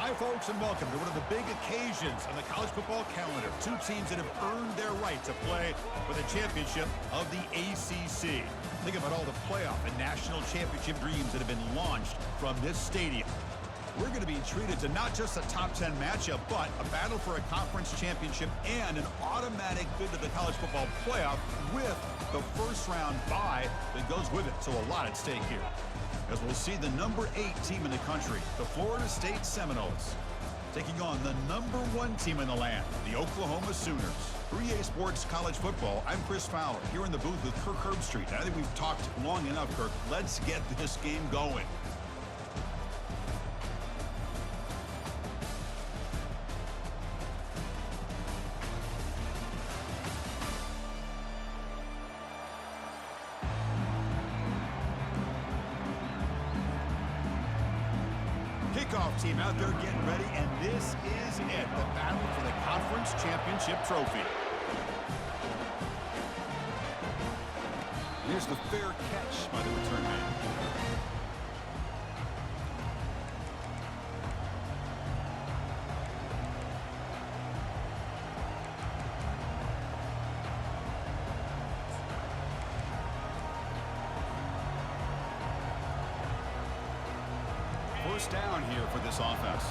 Hi, folks, and welcome to one of the big occasions on the college football calendar. Two teams that have earned their right to play for the championship of the ACC. Think about all the playoff and national championship dreams that have been launched from this stadium. We're going to be treated to not just a top 10 matchup, but a battle for a conference championship and an automatic bid to the college football playoff with the first round bye that goes with it. So a lot at stake here, as we'll see the number 8 team in the country, the Florida State Seminoles, taking on the number 1 team in the land, the Oklahoma Sooners. 3A Sports College Football, I'm Chris Fowler, here in the booth with Kirk Herbstreit. I think we've talked long enough, Kirk. Let's get this game going. Kickoff team out there getting ready, and this is it, the battle for the conference championship trophy. Here's the fair catch by the return man. First down here for this offense.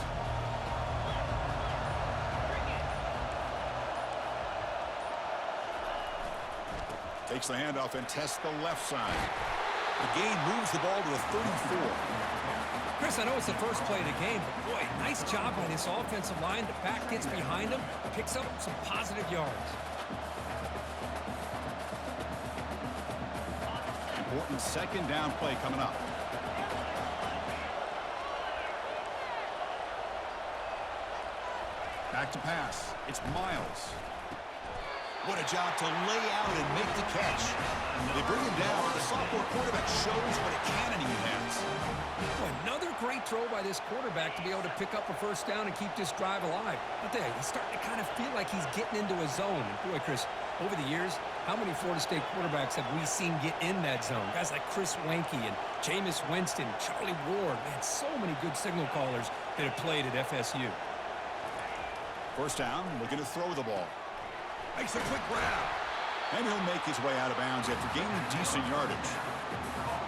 Takes the handoff and tests the left side. The gain moves the ball to the 34. Chris, I know it's the first play of the game, but boy, nice job by this offensive line. The back gets behind him, picks up some positive yards. Important second down play coming up. Back to pass. It's Miles. What a job to lay out and make the catch. They bring him down. The sophomore quarterback shows what a cannon he has. Boy, another great throw by this quarterback to be able to pick up a first down and keep this drive alive. I'll tell you, he's starting to kind of feel like he's getting into a zone. And boy, Chris, over the years, how many Florida State quarterbacks have we seen get in that zone? Guys like Chris Wenke and Jameis Winston, Charlie Ward. Man, so many good signal callers that have played at FSU. First down, looking to throw the ball. Makes a quick grab. And he'll make his way out of bounds after gaining decent yardage.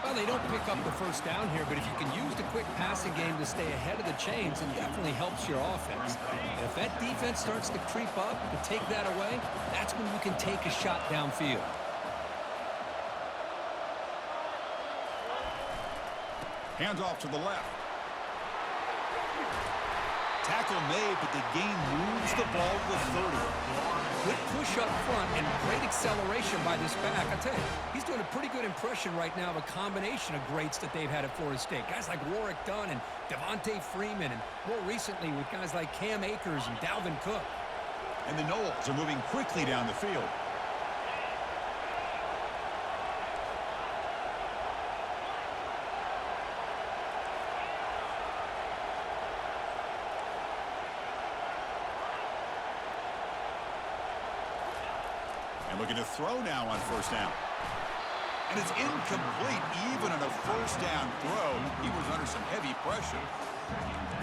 Well, they don't pick up the first down here, but if you can use the quick passing game to stay ahead of the chains, it definitely helps your offense. And if that defense starts to creep up, to take that away, that's when you can take a shot downfield. Hands off to the left. Tackle made, but the gain moves the ball to the 30. Good push up front and great acceleration by this back. I tell you, he's doing a pretty good impression right now of a combination of greats that they've had at Florida State. Guys like Warwick Dunn and Devontae Freeman, and more recently with guys like Cam Akers and Dalvin Cook. And the Noles are moving quickly down the field. Looking to throw now on first down. And it's incomplete even on a first down throw. He was under some heavy pressure.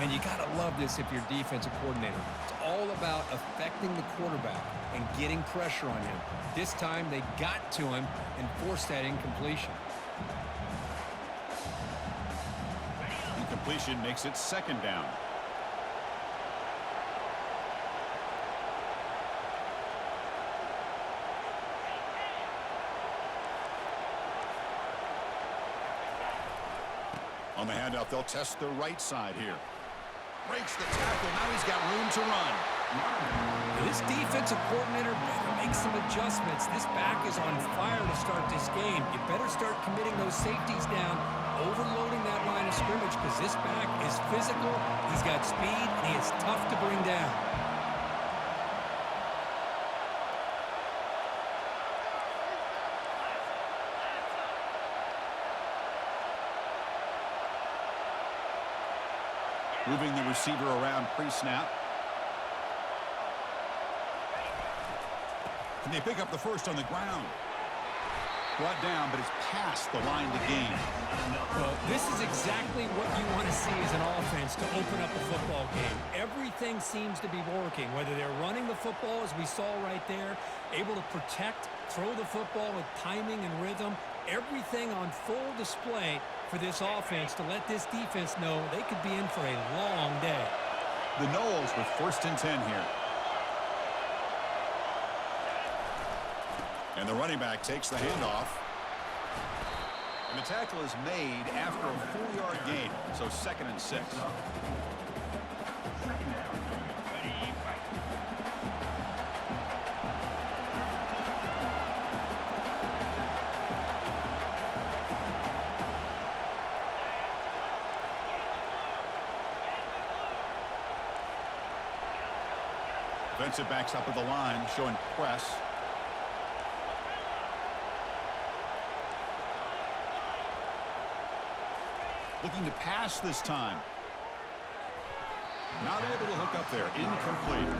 And you got to love this if you're defensive coordinator. It's all about affecting the quarterback and getting pressure on him. This time they got to him and forced that incompletion. Incompletion makes it second down. On the handoff, they'll test the right side here. Breaks the tackle. Now he's got room to run. This defensive coordinator better make some adjustments. This back is on fire to start this game. You better start committing those safeties down, overloading that line of scrimmage, because this back is physical, he's got speed, and he is tough to bring down. Moving the receiver around pre-snap. Can they pick up the first on the ground? Brought down, but it's past the line to gain. Well, this is exactly what you want to see as an offense to open up a football game. Everything seems to be working, whether they're running the football, as we saw right there, able to protect, throw the football with timing and rhythm, everything on full display for this offense to let this defense know they could be in for a long day. The Noles with 1st and 10 here. And the running back takes the handoff. And the tackle is made after a 4-yard gain, so 2nd and 6. Defensive backs up at the line, showing press. Looking to pass this time. Not able to hook up there. Incomplete.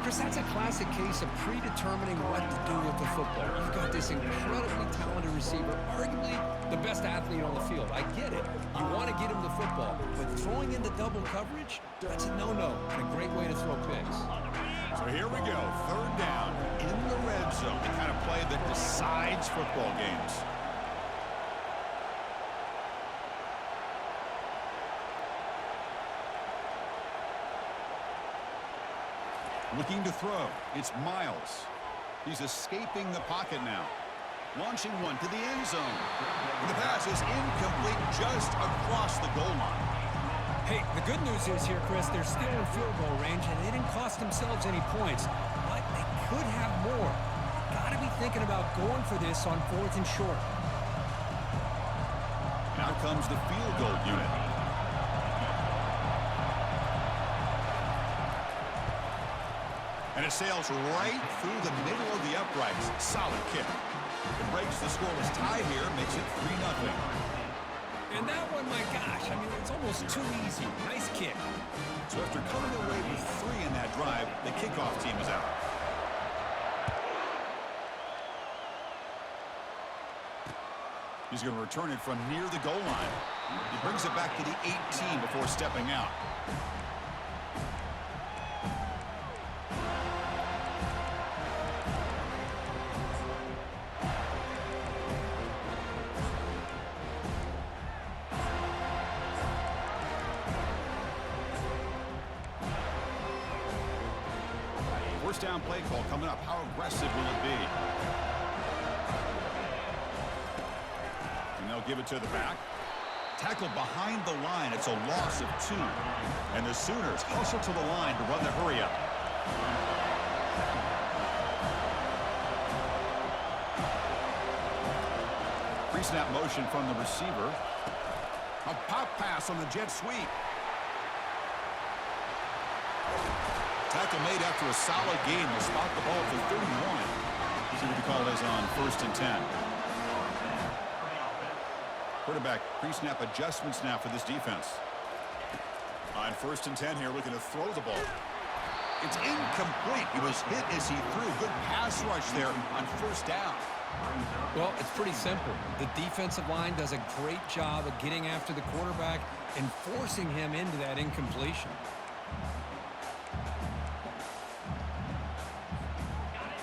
Chris, that's a classic case of predetermining what to do with the football. You've got this incredibly talented receiver, arguably the best athlete on the field. I get it. You want to get him the football, but throwing into double coverage, that's a no-no and a great way to throw picks. So here we go. 3rd down in the red zone. The kind of play that decides football games. Looking to throw. It's Miles. He's escaping the pocket now. Launching one to the end zone. And the pass is incomplete just across the goal line. Hey, the good news is here, Chris, they're still in field goal range, and they didn't cost themselves any points. But they could have more. Got to be thinking about going for this on 4th and short. Now comes the field goal unit. And it sails right through the middle of the uprights. Solid kick. It breaks the scoreless tie here, makes it 3-0. And that one, my gosh, I mean, it's almost too easy. Nice kick. So after coming away with 3 in that drive, the kickoff team is out. He's going to return it from near the goal line. He brings it back to the 18 before stepping out. First down play call coming up. How aggressive will it be? And they'll give it to the back. Tackled behind the line. It's a loss of 2. And the Sooners hustle to the line to run the hurry up. Pre-snap motion from the receiver. A pop pass on the jet sweep. Tackle made after a solid gain. They'll spot the ball for 31. See what the call is on 1st and 10. Quarterback pre-snap adjustments now for this defense. On 1st and 10 here, looking to throw the ball. It's incomplete. He was hit as he threw. Good pass rush there on 1st down. Well, it's pretty simple. The defensive line does a great job of getting after the quarterback and forcing him into that incompletion.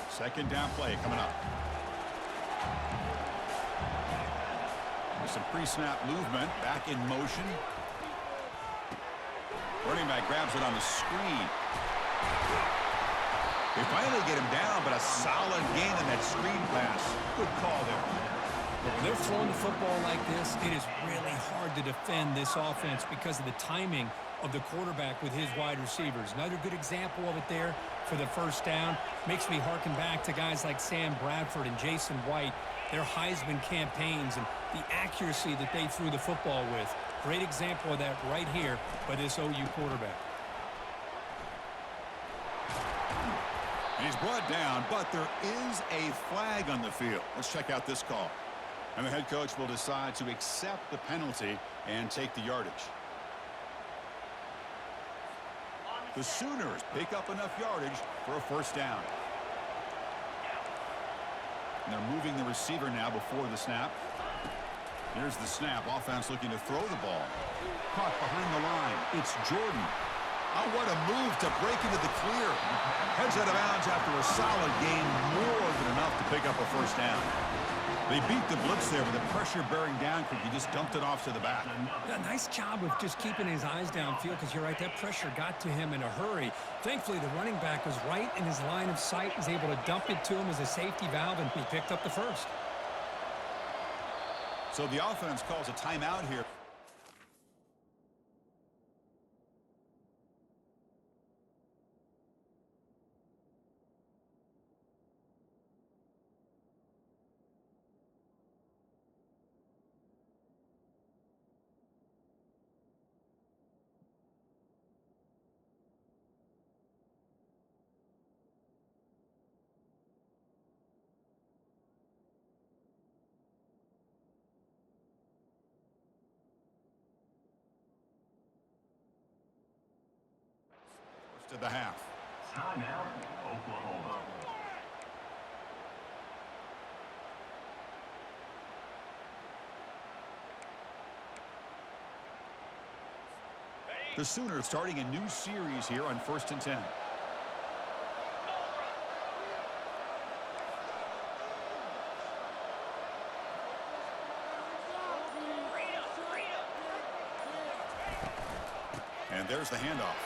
Second down play coming up. There's some pre-snap movement. Back in motion. Running back grabs it on the screen. They finally get him down, but a solid gain in that screen pass. Good call there. When they're throwing the football like this, it is really hard to defend this offense because of the timing of the quarterback with his wide receivers. Another good example of it there for the 1st down. Makes me harken back to guys like Sam Bradford and Jason White, their Heisman campaigns and the accuracy that they threw the football with. Great example of that right here by this OU quarterback. And he's brought down, but there is a flag on the field. Let's check out this call. And the head coach will decide to accept the penalty and take the yardage. The Sooners pick up enough yardage for a 1st down. And they're moving the receiver now before the snap. Here's the snap. Offense looking to throw the ball. Caught behind the line. It's Jordan. Oh, what a move to break into the clear. Heads out of bounds after a solid gain, more than enough to pick up a first down. They beat the blitz there with the pressure bearing down because he just dumped it off to the back. Yeah, nice job of just keeping his eyes downfield because you're right, that pressure got to him in a hurry. Thankfully, the running back was right in his line of sight, was able to dump it to him as a safety valve, and he picked up the first. So the offense calls a timeout here. To the half. Timeout, Oklahoma. The Sooners starting a new series here on 1st and 10. And there's the handoff.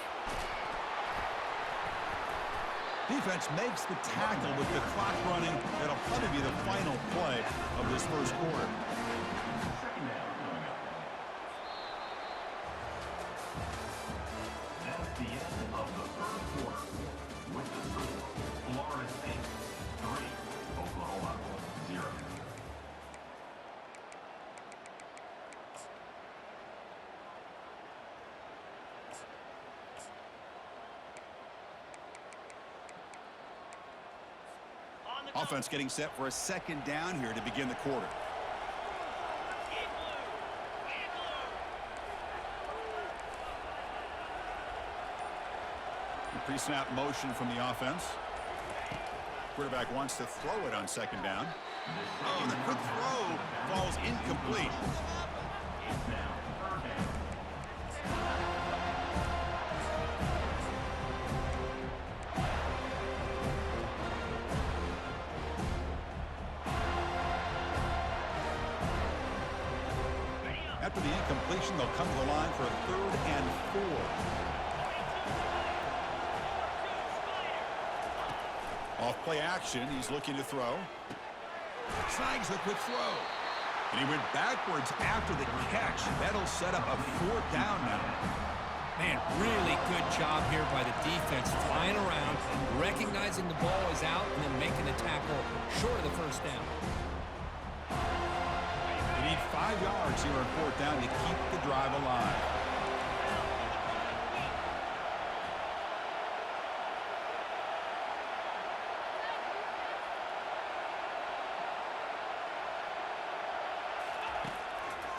Defense makes the tackle with the clock running. That'll probably be the final play of this first quarter. That's the end of the first quarter. With the score, Florida State 3, Oklahoma 0. Offense getting set for a second down here to begin the quarter. Pre-snap motion from the offense. Quarterback wants to throw it on second down. Oh, the quick throw falls incomplete. After the incompletion, they'll come to the line for a 3rd and 4. Off play action, he's looking to throw. Snags the quick throw. And he went backwards after the catch. That'll set up a 4th down now. Man, really good job here by the defense, flying around, recognizing the ball is out, and then making the tackle short of the first down. They need 5 yards here on 4th down to keep the drive alive.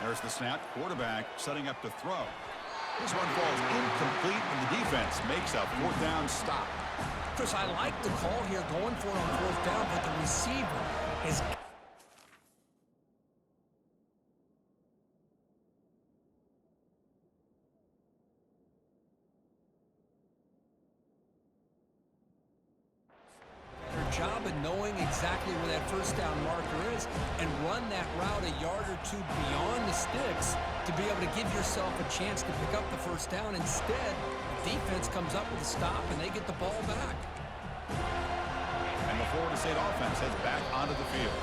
There's the snap. Quarterback setting up to throw. This one falls incomplete, and the defense makes a 4th down stop. Chris, I like the call here going for it on 4th down, but the receiver is... job of knowing exactly where that first down marker is and run that route a yard or two beyond the sticks to be able to give yourself a chance to pick up the first down. Instead, the defense comes up with a stop and they get the ball back. And the Florida State offense heads back onto the field.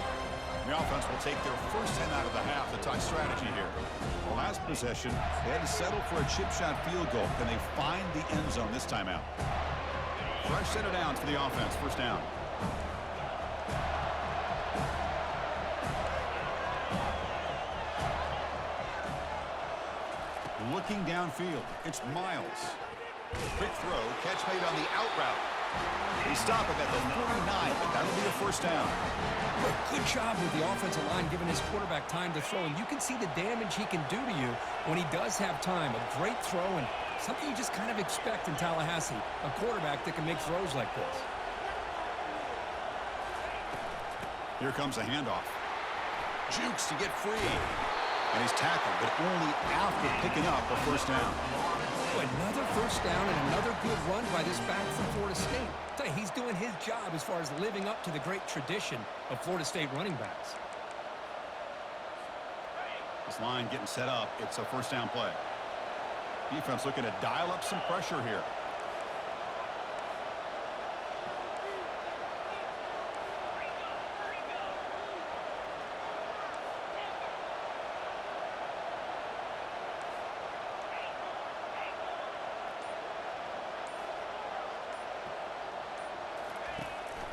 The offense will take their first 10 out of the half. The tie strategy here. The last possession, they had to settle for a chip shot field goal. Can they find the end zone this time out? Fresh set of downs for the offense. First down. Looking downfield, it's Miles. Quick throw, catch made on the out route. They stop him at the 49, but that'll be a first down. Good job with the offensive line giving his quarterback time to throw, and you can see the damage he can do to you when he does have time. A great throw and something you just kind of expect in Tallahassee, a quarterback that can make throws like this. Here comes a handoff. Jukes to get free. And he's tackled, but only after picking up a first down. Another first down and another good run by this back from Florida State. I'll tell you, he's doing his job as far as living up to the great tradition of Florida State running backs. This line getting set up. It's a first down play. Defense looking to dial up some pressure here.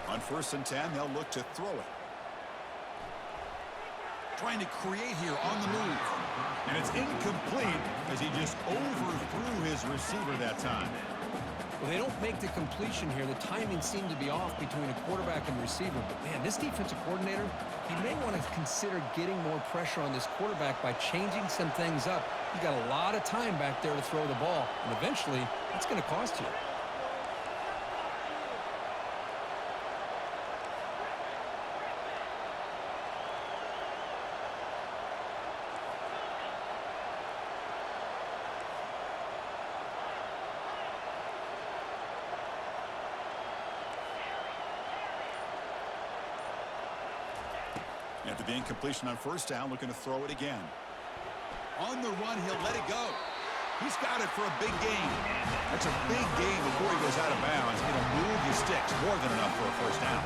On 1st and 10, they'll look to throw it. Trying to create here on the move. And it's incomplete as he just overthrew his receiver that time. Well, they don't make the completion here. The timing seemed to be off between a quarterback and receiver. But, man, this defensive coordinator, he may want to consider getting more pressure on this quarterback by changing some things up. He's got a lot of time back there to throw the ball. And eventually, that's going to cost you. After the incompletion on 1st down, looking to throw it again. On the run, he'll let it go. He's got it for a big gain. That's a big gain before he goes out of bounds. It'll move the sticks, more than enough for a first down.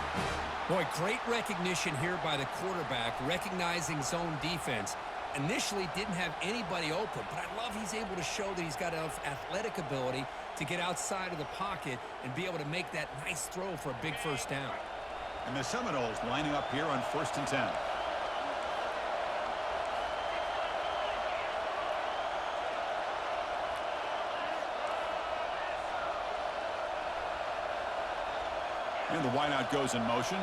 Boy, great recognition here by the quarterback, recognizing zone defense. Initially didn't have anybody open, but I love he's able to show that he's got enough athletic ability to get outside of the pocket and be able to make that nice throw for a big first down. And the Seminoles lining up here on 1st and 10. And the wideout goes in motion.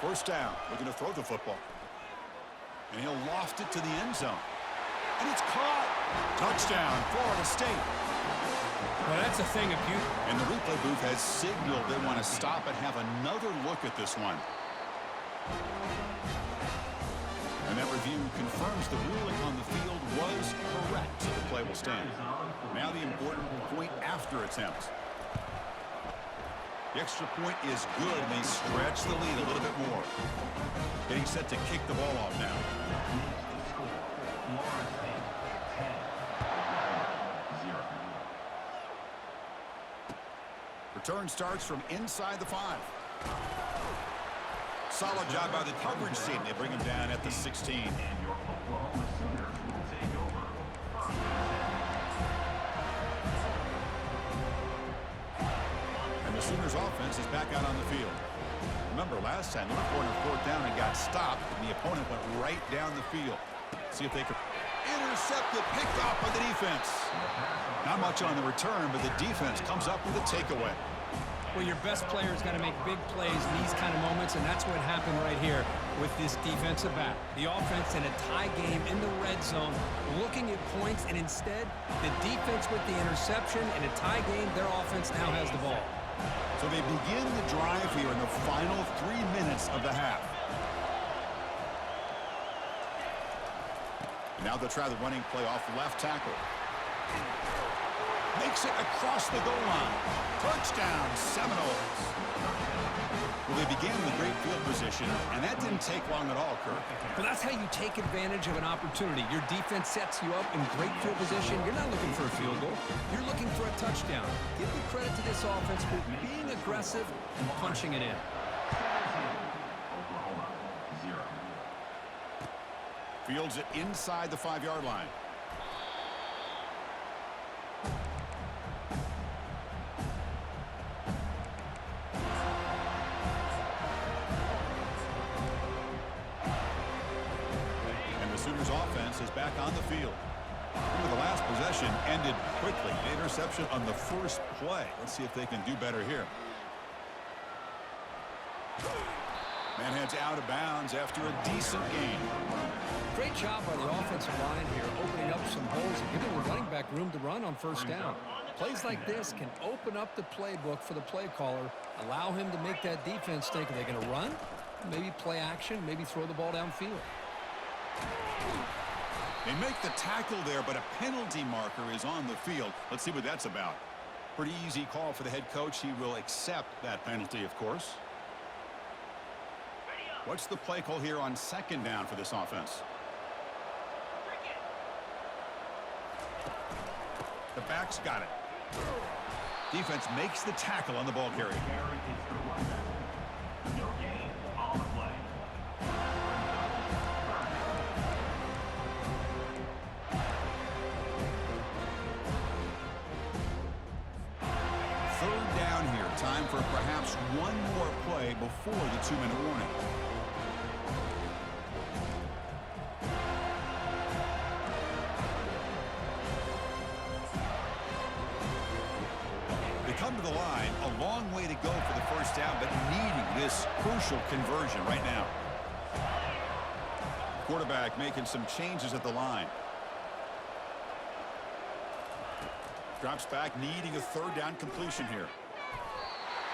First down, looking to throw the football. And he'll loft it to the end zone. And it's caught. Touchdown, Florida State. Well, that's a thing of beauty. And the replay booth has signaled they want to stop and have another look at this one. And that review confirms the ruling on the field was correct, so the play will stand. Now the important point after attempt. The extra point is good, and they stretch the lead a little bit more. Getting set to kick the ball off now. Return starts from inside the 5. Solid job by the coverage team. They bring him down at the 16. And your Oklahoma Sooners will take over. And the Sooners offense is back out on the field. Remember last time they were going to 4th down and got stopped, and the opponent went right down the field. See if they could intercept it, picked off by the defense. Not much on the return, but the defense comes up with a takeaway. Well, your best player's got to make big plays in these kind of moments, and that's what happened right here with this defensive back. The offense in a tie game in the red zone, looking at points, and instead, the defense with the interception. In a tie game, their offense now has the ball. So they begin the drive here in the final 3 minutes of the half. And now they'll try the running play off the left tackle. Makes it across the goal line. Touchdown, Seminoles. Well, they began with great field position, and that didn't take long at all, Kirk. But that's how you take advantage of an opportunity. Your defense sets you up in great field position. You're not looking for a field goal. You're looking for a touchdown. Give the credit to this offense for being aggressive and punching it in. Oklahoma 0. Fields it inside the 5-yard line. Sooners offense is back on the field. Remember, the last possession ended quickly. An interception on the first play. Let's see if they can do better here. Man heads out of bounds after a decent game. Great job by the offensive line here, opening up some holes and giving the running back room to run on first down. Plays like this can open up the playbook for the play caller, allow him to make that defense think, are they going to run? Maybe play action, maybe throw the ball downfield. They make the tackle there, but a penalty marker is on the field. Let's see what that's about. Pretty easy call for the head coach. He will accept that penalty, of course. What's the play call here on second down for this offense? The back's got it. Defense makes the tackle on the ball carrier. No gain on the play. Third down here. Time for perhaps one more play before the 2-minute warning. Come to the line, a long way to go for the first down, but needing this crucial conversion right now. Quarterback making some changes at the line. Drops back, needing a third down completion here.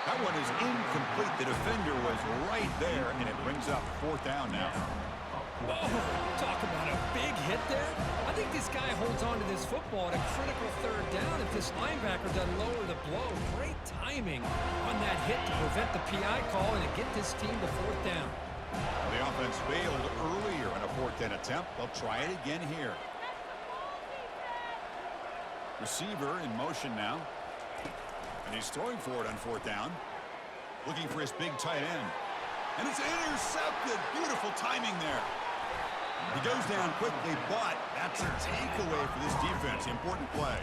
That one is incomplete. The defender was right there, and it brings up fourth down now. Oh, talk about a big hit there. I think this guy holds on to this football at a critical third down if this linebacker doesn't lower the blow. Great timing on that hit to prevent the PI call and to get this team to fourth down. The offense failed earlier on a fourth down attempt. They'll try it again here. Receiver in motion now. And he's throwing for it on fourth down. Looking for his big tight end. And it's intercepted. Beautiful timing there. He goes down quickly, but that's a takeaway for this defense. Important play.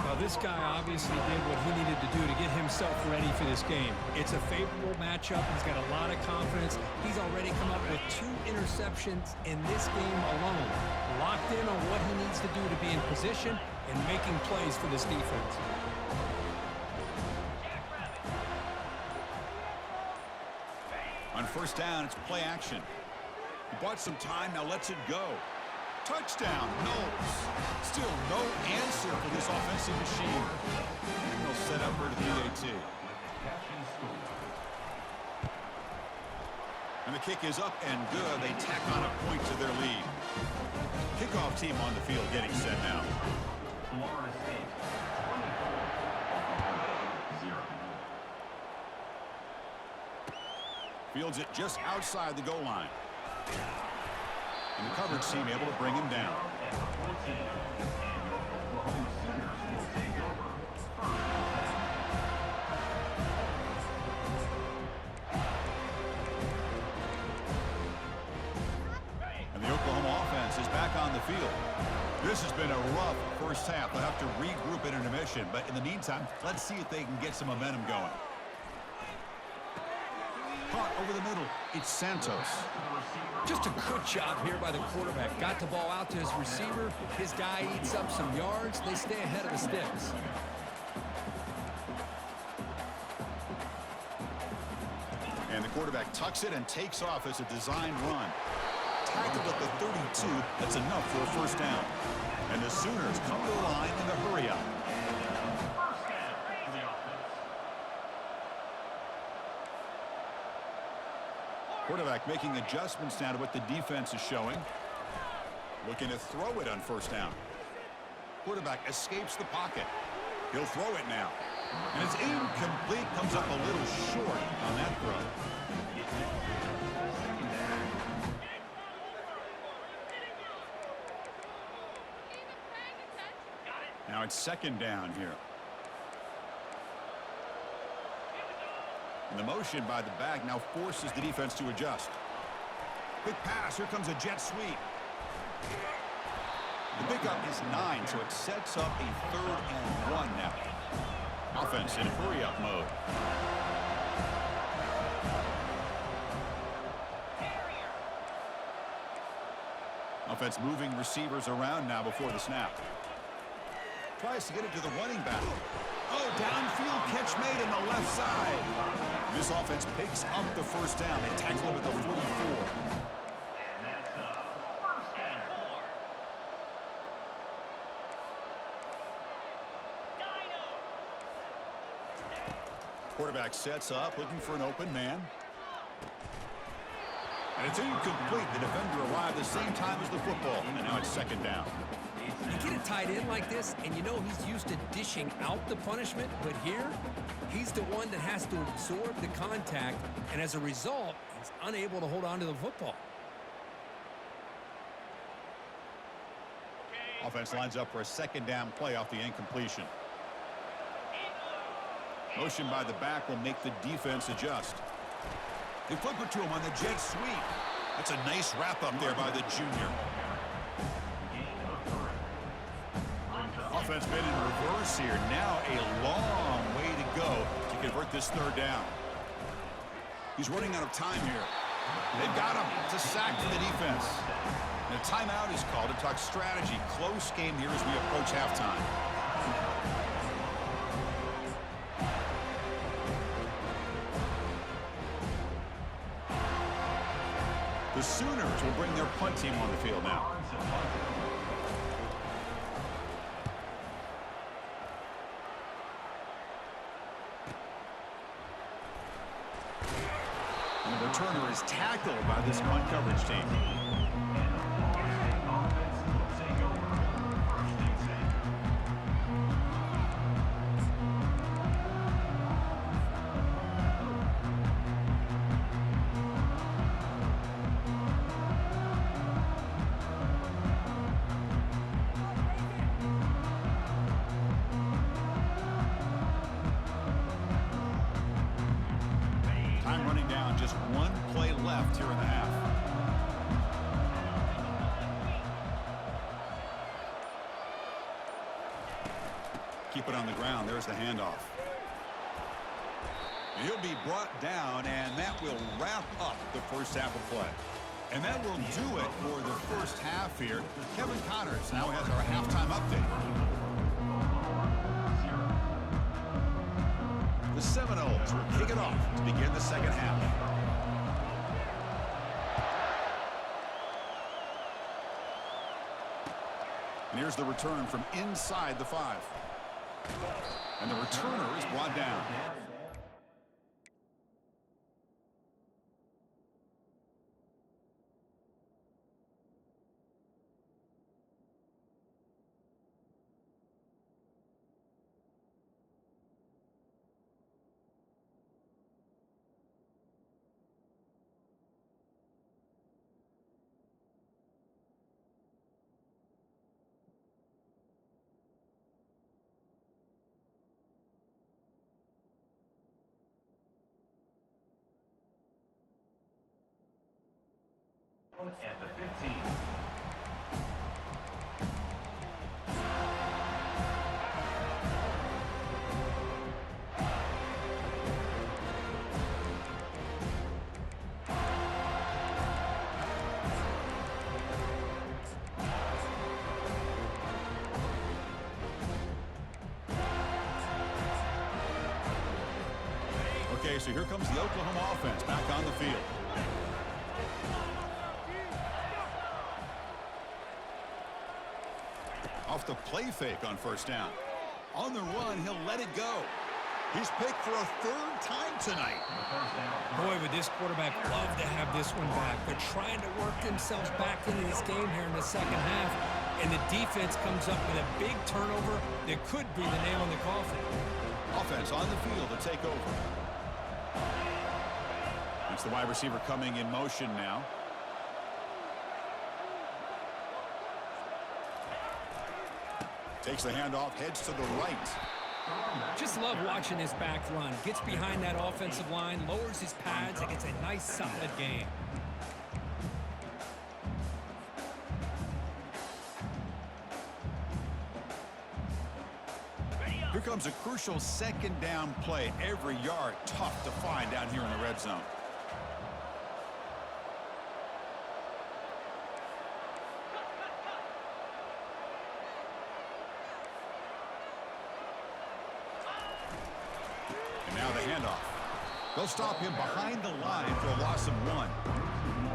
Well, this guy obviously did what he needed to do to get himself ready for this game. It's a favorable matchup. He's got a lot of confidence. He's already come up with 2 interceptions in this game alone. Locked in on what he needs to do to be in position and making plays for this defense. On first down, it's play action. He bought some time, now lets it go. Touchdown, Knowles. Still no answer for this offensive machine. And they'll set up for the PAT. And the kick is up and good. They tack on a point to their lead. Kickoff team on the field getting set now. Florida State 24-0. Fields it just outside the goal line. And the coverage team able to bring him down. And the Oklahoma offense is back on the field. This has been a rough first half. They'll have to regroup in intermission. But in the meantime, let's see if they can get some momentum going. Caught over the middle. It's Santos. Just a good job here by the quarterback. Got the ball out to his receiver. His guy eats up some yards. They stay ahead of the sticks. And the quarterback tucks it and takes off as a designed run. Tackled at the 32. That's enough for a first down. And the Sooners come to the line in the hurry up. Quarterback making adjustments now to what the defense is showing. Looking to throw it on first down. Quarterback escapes the pocket. He'll throw it now. And it's incomplete. Comes up a little short on that throw. Now it's second down here. And the motion by the back now forces the defense to adjust. Quick pass. Here comes a jet sweep. The pickup is 9, so it sets up a 3rd and 1 now. Offense in hurry-up mode. Offense moving receivers around now before the snap. Tries to get it to the running back. Oh, downfield catch made on the left side. This offense picks up the first down. They tackle him at the 44. Quarterback sets up, looking for an open man. And it's incomplete. The defender arrived the same time as the football. And now it's second down. You get a tight end like this, and you know he's used to dishing out the punishment. But here, he's the one that has to absorb the contact. And as a result, he's unable to hold on to the football. Offense lines up for a second down play off the incompletion. Motion by the back will make the defense adjust. They flip it to him on the jet sweep. That's a nice wrap up there by the junior. Offense been in reverse here. Now a long way to go to convert this third down. He's running out of time here. They've got him. It's a sack for the defense. And a timeout is called to talk strategy. Close game here as we approach halftime. The Sooners will bring their punt team on the field now. And the returner is tackled by this punt coverage team. Just one play left here in the half. Keep it on the ground. There's the handoff. He'll be brought down, and that will wrap up the first half of play. And that will do it for the first half here. Kevin Connors now has our halftime update. The Seminoles will kick it off to begin the second half. And here's the return from inside the 5. And the returner is brought down. At the 15. Okay, so here comes the Oklahoma offense back on the field. Off the play fake on first down. On the run, he'll let it go. He's picked for a third time tonight. Boy, would this quarterback love to have this one back. They're trying to work themselves back into this game here in the second half, and the defense comes up with a big turnover that could be the nail in the coffin. Offense on the field to take over. It's the wide receiver coming in motion now. Takes the handoff, heads to the right. Just love watching this back run. Gets behind that offensive line, lowers his pads, and gets a nice, solid gain. Here comes a crucial second down play. Every yard tough to find down here in the red zone. Now the handoff. They'll stop him behind the line for a loss of 1.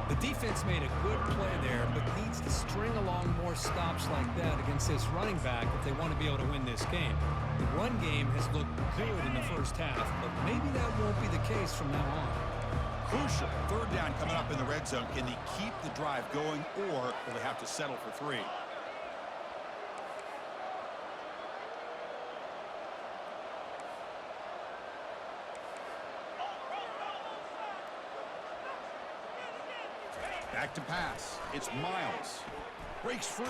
The defense made a good play there, but needs to string along more more stops like that against this running back if they want to be able to win this game. The run game has looked good in the first half, but maybe that won't be the case from now on. Crucial. Third down coming up in the red zone. Can they keep the drive going, or will they have to settle for 3? Back to pass. It's Miles. Breaks free.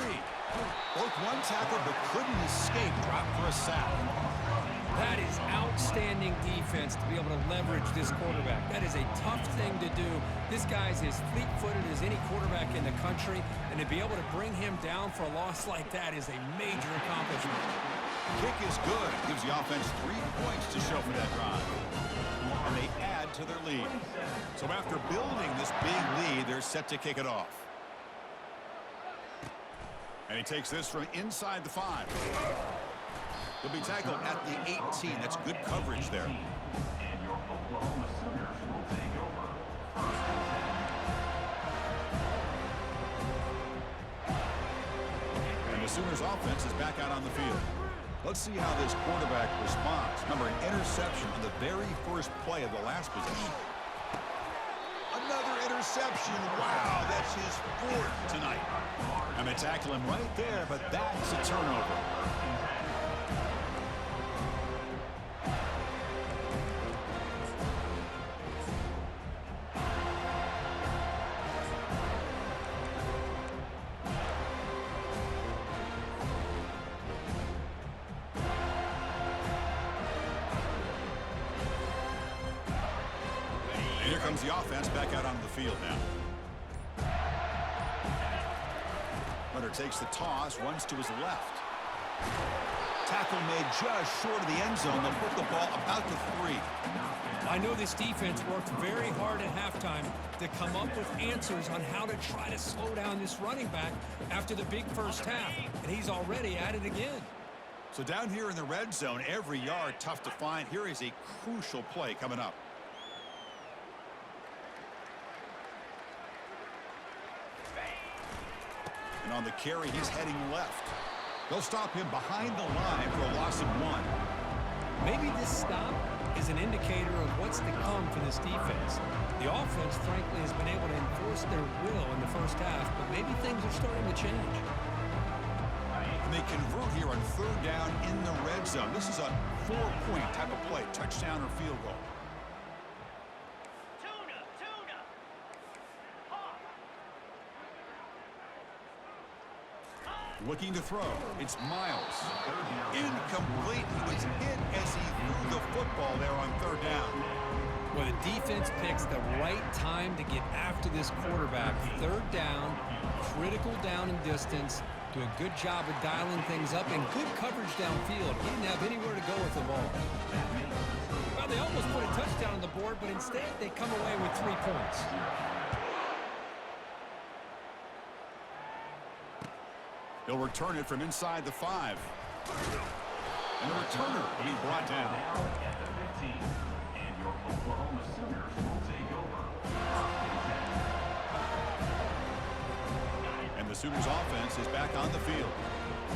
Broke one tackle but couldn't escape. Dropped for a sack. That is outstanding defense to be able to leverage this quarterback. That is a tough thing to do. This guy's as fleet-footed as any quarterback in the country, and to be able to bring him down for a loss like that is a major accomplishment. Kick is good. Gives the offense 3 points to show for that drive. And they add to their lead. So after building this big lead, they're set to kick it off. And he takes this from inside the 5. He'll be tackled at the 18. That's good coverage there. And your Oklahoma Sooners will take over. And the Sooners offense is back out on the field. Let's see how this quarterback responds. Remember, an interception on the very first play of the last possession. Another interception. Wow, that's his 4th tonight. I'm going to tackle him right there, but that's a turnover. And here comes the offense back out onto the field now. Runner takes the toss, runs to his left. Tackle made just short of the end zone. They'll put the ball about the 3. I know this defense worked very hard at halftime to come up with answers on how to try to slow down this running back after the big first half, and he's already at it again. So down here in the red zone, every yard tough to find. Here is a crucial play coming up. And on the carry, he's heading left. They'll stop him behind the line for a loss of 1. Maybe this stop is an indicator of what's to come for this defense. The offense, frankly, has been able to enforce their will in the first half, but maybe things are starting to change. And they convert here on 3rd down in the red zone. This is a 4-point type of play, touchdown or field goal. Looking to throw. It's Miles. Incomplete. He was hit as he threw the football there on 3rd down. Well, the defense picks the right time to get after this quarterback. 3rd down, critical down and distance. Do a good job of dialing things up and good coverage downfield. He didn't have anywhere to go with the ball. Well, they almost put a touchdown on the board, but instead they come away with 3 points. He'll return it from inside the 5. And the returner will be brought down. At the 15, and your Oklahoma Sooners will take over. And the Sooners offense is back on the field.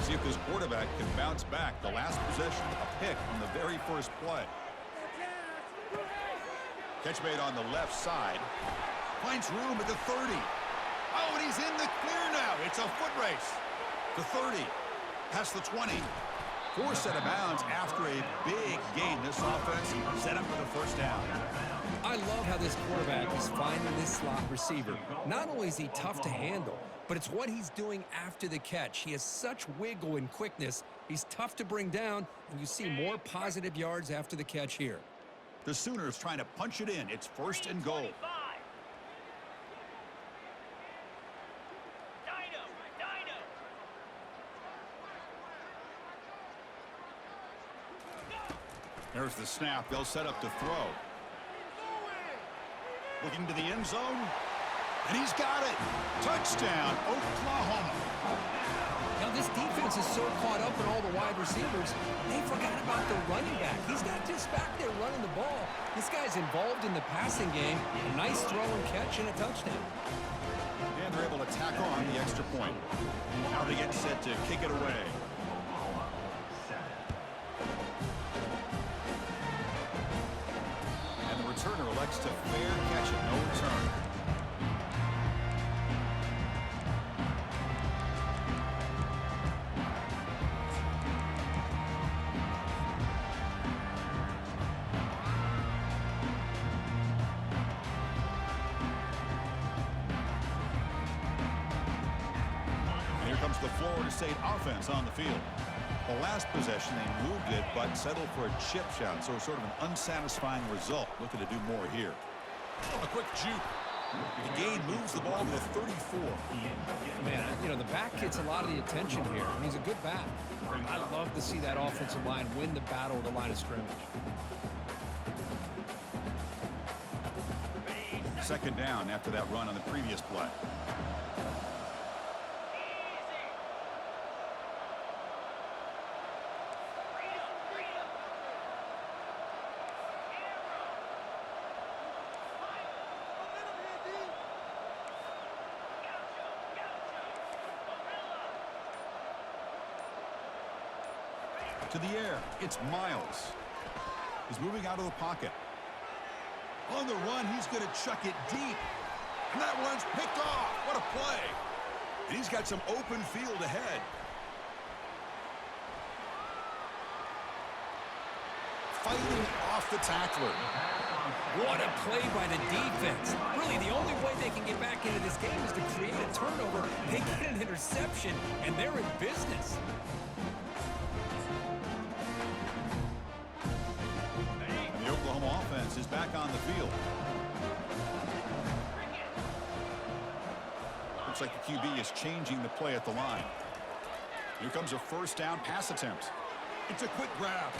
See if this quarterback can bounce back. The last possession, a pick on the very first play. Catch made on the left side. Finds room at the 30. Oh, and he's in the clear now. It's a foot race. The 30, past the 20. Forced out of bounds after a big gain. This offense set up for the first down. I love how this quarterback is finding this slot receiver. Not only is he tough to handle, but it's what he's doing after the catch. He has such wiggle and quickness. He's tough to bring down, and you see more positive yards after the catch here. The Sooners trying to punch it in. It's 1st and goal. There's the snap. They'll set up to throw. Looking to the end zone. And he's got it. Touchdown, Oklahoma. Now, this defense is so caught up in all the wide receivers, they forgot about the running back. He's not just back there running the ball. This guy's involved in the passing game. A nice throw and catch and a touchdown. And they're able to tack on the extra point. Now they get set to kick it away. Oklahoma, 7. And the returner elects to fair catch it, no return. The Florida State offense on the field. The last possession, they moved it, but settled for a chip shot, so sort of an unsatisfying result. Looking to do more here. A quick juke. The gain moves the ball to the 34. Man, you know, the back gets a lot of the attention here. He's a good back. I love to see that offensive line win the battle of the line of scrimmage. Second down after that run on the previous play. To the air, it's Miles. He's moving out of the pocket. On the run, he's going to chuck it deep. And that one's picked off. What a play. And he's got some open field ahead. Fighting off the tackler. What a play by the defense. Really, the only way they can get back into this game is to create a turnover. They get an interception, and they're in business. And the Oklahoma offense is back on the field. Looks like the QB is changing the play at the line. Here comes a first down pass attempt. It's a quick grab.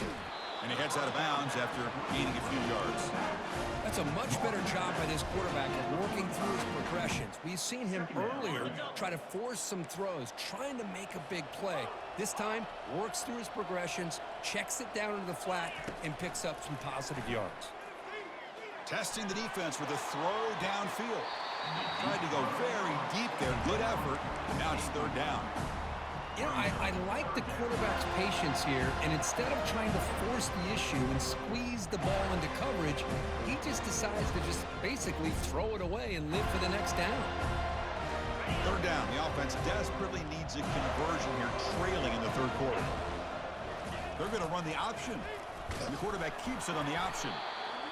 And he heads out of bounds after gaining a few yards. That's a much better job by this quarterback of working through his progressions. We've seen him earlier try to force some throws, trying to make a big play. This time, works through his progressions, checks it down into the flat, and picks up some positive yards. Testing the defense with a throw downfield. Tried to go very deep there. Good effort. Now it's third down. You know, I like the quarterback's patience here, and instead of trying to force the issue and squeeze the ball into coverage, he just decides to just basically throw it away and live for the next down. Third down. The offense desperately needs a conversion here, trailing in the third quarter. They're going to run the option. And the quarterback keeps it on the option.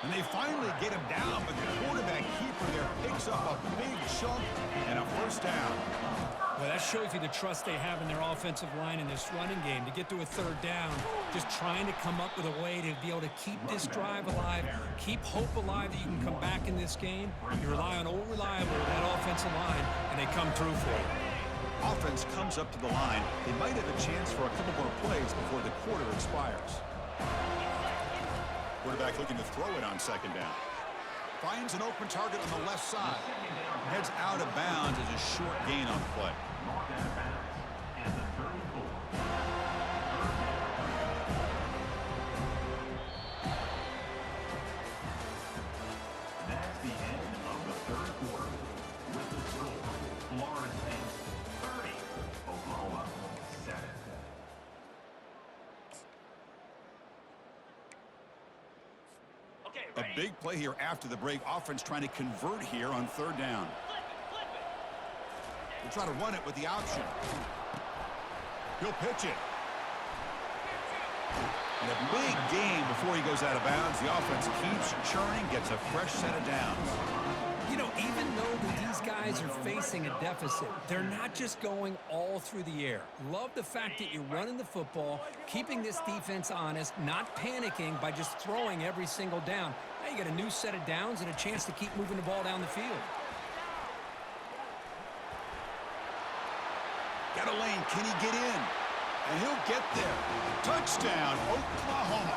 And they finally get him down, but the quarterback keeper there picks up a big chunk and a first down. Well, that shows you the trust they have in their offensive line in this running game to get to a third down, just trying to come up with a way to be able to keep this drive alive, keep hope alive that you can come back in this game. You rely on old reliable, that offensive line, and they come through for you. Offense comes up to the line. They might have a chance for a couple more plays before the quarter expires. Quarterback looking to throw it on second down. Finds an open target on the left side. Heads out of bounds as a short gain on the play. Marked out of bounds at the 34. That's the end of the third quarter. With the score, Florida State 30, Oklahoma 7. A big play here after the break. Offense trying to convert here on third down. They'll try to run it with the option. He'll pitch it. And a big gain before he goes out of bounds. The offense keeps churning, gets a fresh set of downs. You know, even though these guys are facing a deficit, they're not just going all through the air. Love the fact that you're running the football, keeping this defense honest, not panicking by just throwing every single down. Now you got a new set of downs and a chance to keep moving the ball down the field. Got a lane. Can he get in? And he'll get there. Touchdown, Oklahoma.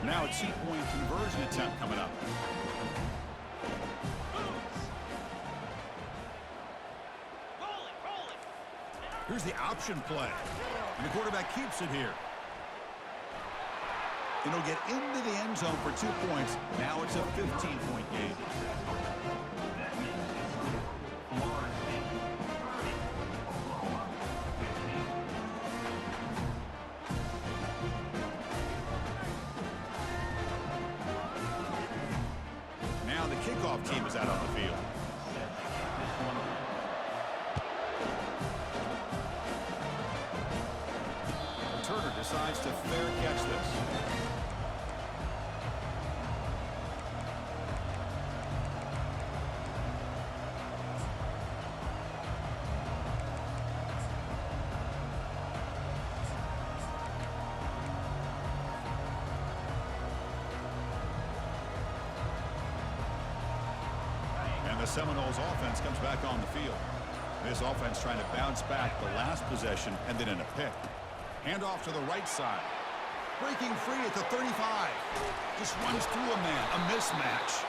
Now a two-point conversion attempt coming up. Here's the option play. And the quarterback keeps it here. And he'll get into the end zone for 2 points. Now it's a 15-point game. Now the kickoff team is out on the field. Turner decides to fair catch this. The Seminoles offense comes back on the field. This offense trying to bounce back the last possession and then in a pick. Handoff to the right side. Breaking free at the 35. Just runs through a man. A mismatch.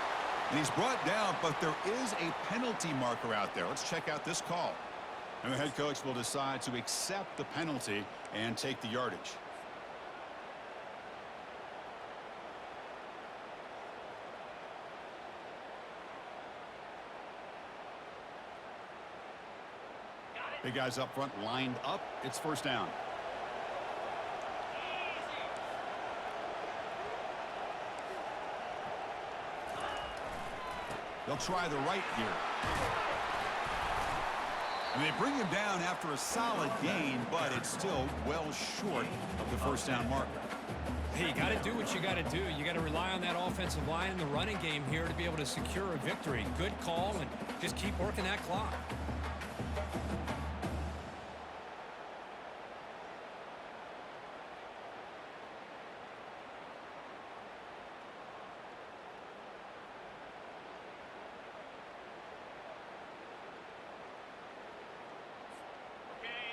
And he's brought down, but there is a penalty marker out there. Let's check out this call. And the head coach will decide to accept the penalty and take the yardage. Big guys up front lined up. It's first down. They'll try the right here. And they bring him down after a solid gain, but it's still well short of the first down marker. Hey, you got to do what you got to do. You got to rely on that offensive line in the running game here to be able to secure a victory. Good call, and just keep working that clock.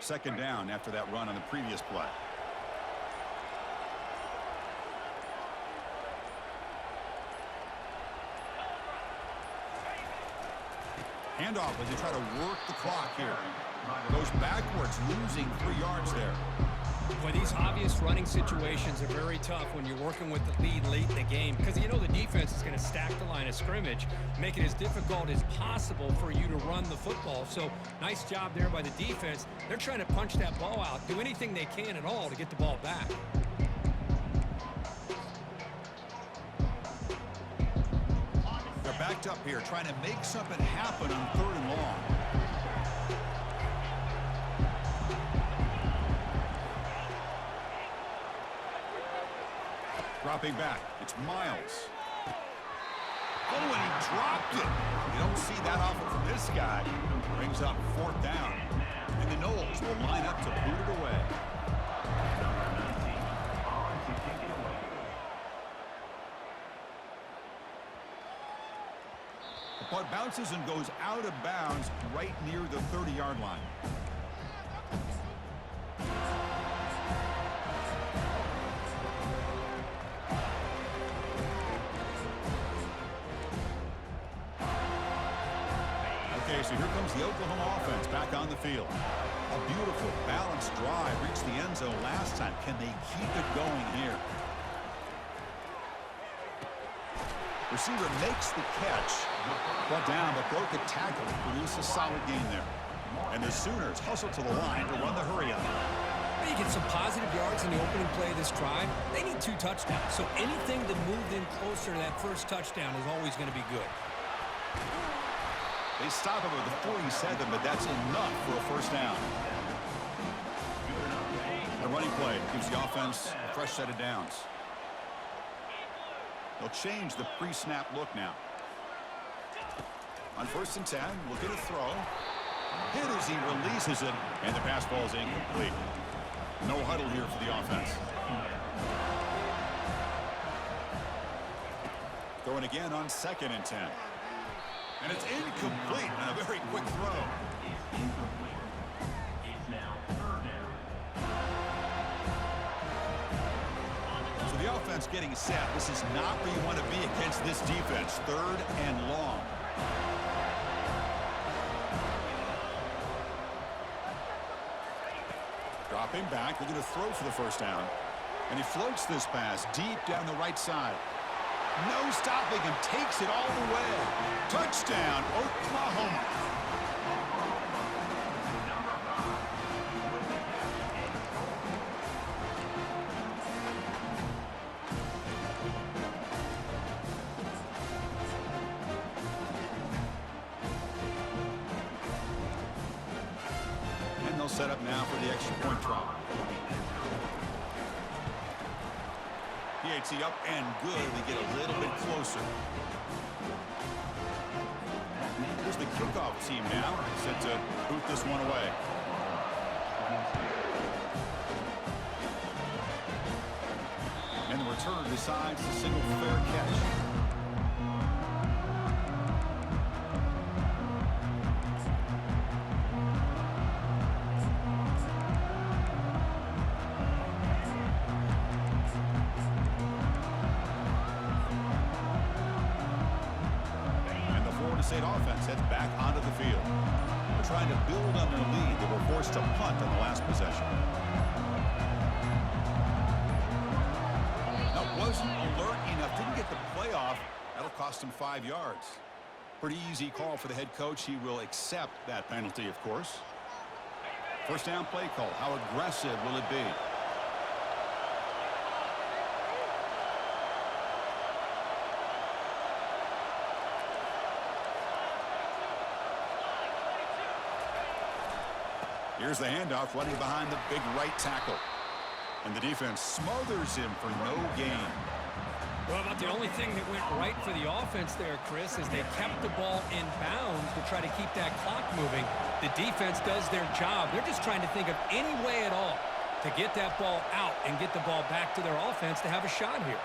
Second down after that run on the previous play. Handoff as they try to work the clock here. Goes backwards, losing 3 yards there. Boy, these obvious running situations are very tough when you're working with the lead late in the game because you know the defense is going to stack the line of scrimmage, make it as difficult as possible for you to run the football. So nice job there by the defense. They're trying to punch that ball out, do anything they can at all to get the ball back. They're backed up here trying to make something happen on 3rd and long. Dropping back, it's Miles. Oh, and he dropped it. You don't see that often from this guy. Brings up 4th down. And the Noles will line up to boot it away. The punt bounces and goes out of bounds right near the 30-yard line. So here comes the Oklahoma offense back on the field. A beautiful, balanced drive reached the end zone last time. Can they keep it going here? Receiver makes the catch. Brought down, but broke a tackle. Produced a solid gain there. And the Sooners hustle to the line to run the hurry-up. You get some positive yards in the opening play of this drive. They need 2 touchdowns, so anything that moved in closer to that first touchdown is always going to be good. They stop him at the 47, but that's enough for a first down. The running play gives the offense a fresh set of downs. They'll change the pre-snap look now. On 1st and 10, look at a throw. Hit as he releases it, and the pass ball is incomplete. No huddle here for the offense. Going again on 2nd and 10. And it's incomplete on a very quick throw. So the offense getting set. This is not where you want to be against this defense. 3rd and long. Dropping back, looking to throw for the first down. And he floats this pass deep down the right side. No stopping him, takes it all the way. Touchdown, Oklahoma. And they'll set up now for the extra point try. PAT up and good. They get a little bit closer. Here's the kickoff team now, set to boot this one away. And the returner decides to single fair catch. State offense heads back onto the field. They're trying to build on their lead. They were forced to punt on the last possession. Now, wasn't alert enough, didn't get the playoff. That'll cost him 5 yards. Pretty easy call for the head coach. He will accept that penalty, of course. First down play call. How aggressive will it be? Here's the handoff, running behind the big right tackle. And the defense smothers him for no gain. Well, about the only thing that went right for the offense there, Chris, is they kept the ball in bounds to try to keep that clock moving. The defense does their job. They're just trying to think of any way at all to get that ball out and get the ball back to their offense to have a shot here.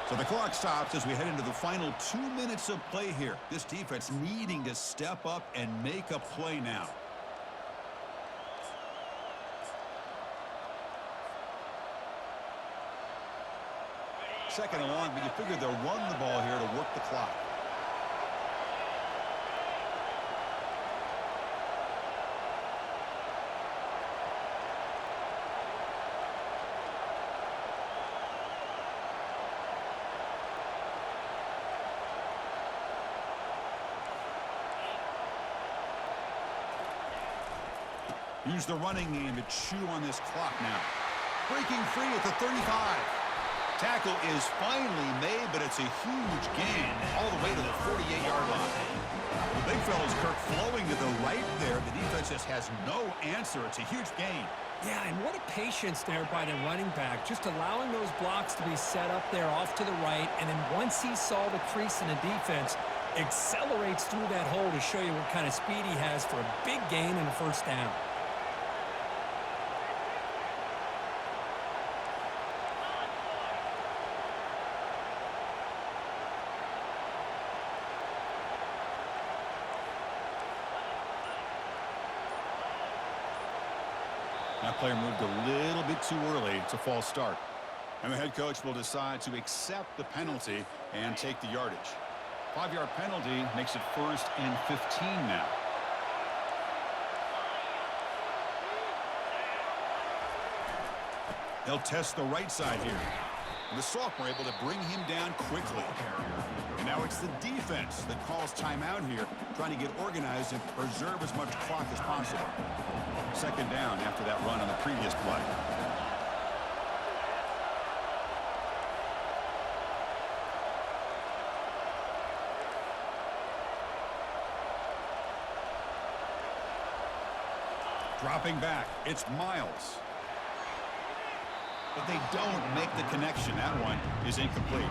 So the clock stops as we head into the final 2 minutes of play here. This defense needing to step up and make a play now. Second and long, but you figure they'll run the ball here to work the clock. Use the running game to chew on this clock now. Breaking free at the 35. Tackle is finally made, but it's a huge gain all the way to the 48-yard line. The big fella's Kirk flowing to the right there. The defense just has no answer. It's a huge gain. Yeah, and what a patience there by the running back, just allowing those blocks to be set up there off to the right, and then once he saw the crease in the defense, accelerates through that hole to show you what kind of speed he has for a big gain and a first down. That player moved a little bit too early. It's a false start. And the head coach will decide to accept the penalty and take the yardage. 5-yard penalty makes it 1st and 15 now. They'll test the right side here. And the sophomore able to bring him down quickly. And now it's the defense that calls timeout here, trying to get organized and preserve as much clock as possible. Second down after that run on the previous play. Dropping back, it's Miles. But they don't make the connection. That one is incomplete.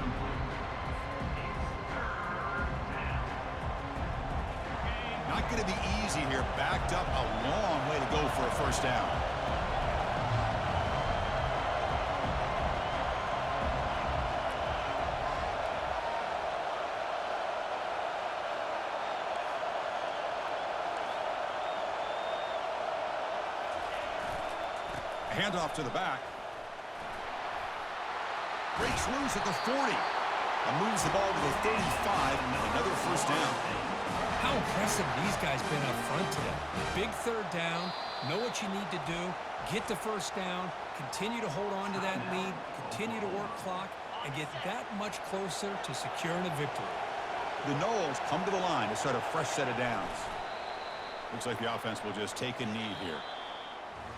Not going to be easy here. Backed up a long way to go for a first down. Handoff to the back. Breaks loose at the 40. And moves the ball to the 35. Another first down. How impressive these guys been up front today. Big third down. Know what you need to do. Get the first down. Continue to hold on to that lead. Continue to work clock. And get that much closer to securing a victory. The Noles come to the line to start a fresh set of downs. Looks like the offense will just take a knee here.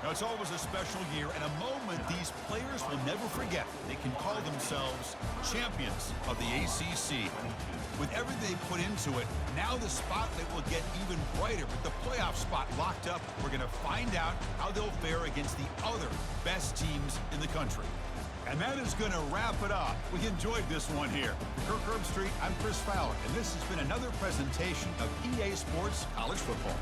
Now, it's always a special year and a moment these players will never forget. They can call themselves champions of the ACC. With everything they put into it, now the spotlight will get even brighter. With the playoff spot locked up, we're going to find out how they'll fare against the other best teams in the country. And that is going to wrap it up. We enjoyed this one here. For Kirk Herbstreit, I'm Chris Fowler, and this has been another presentation of EA Sports College Football.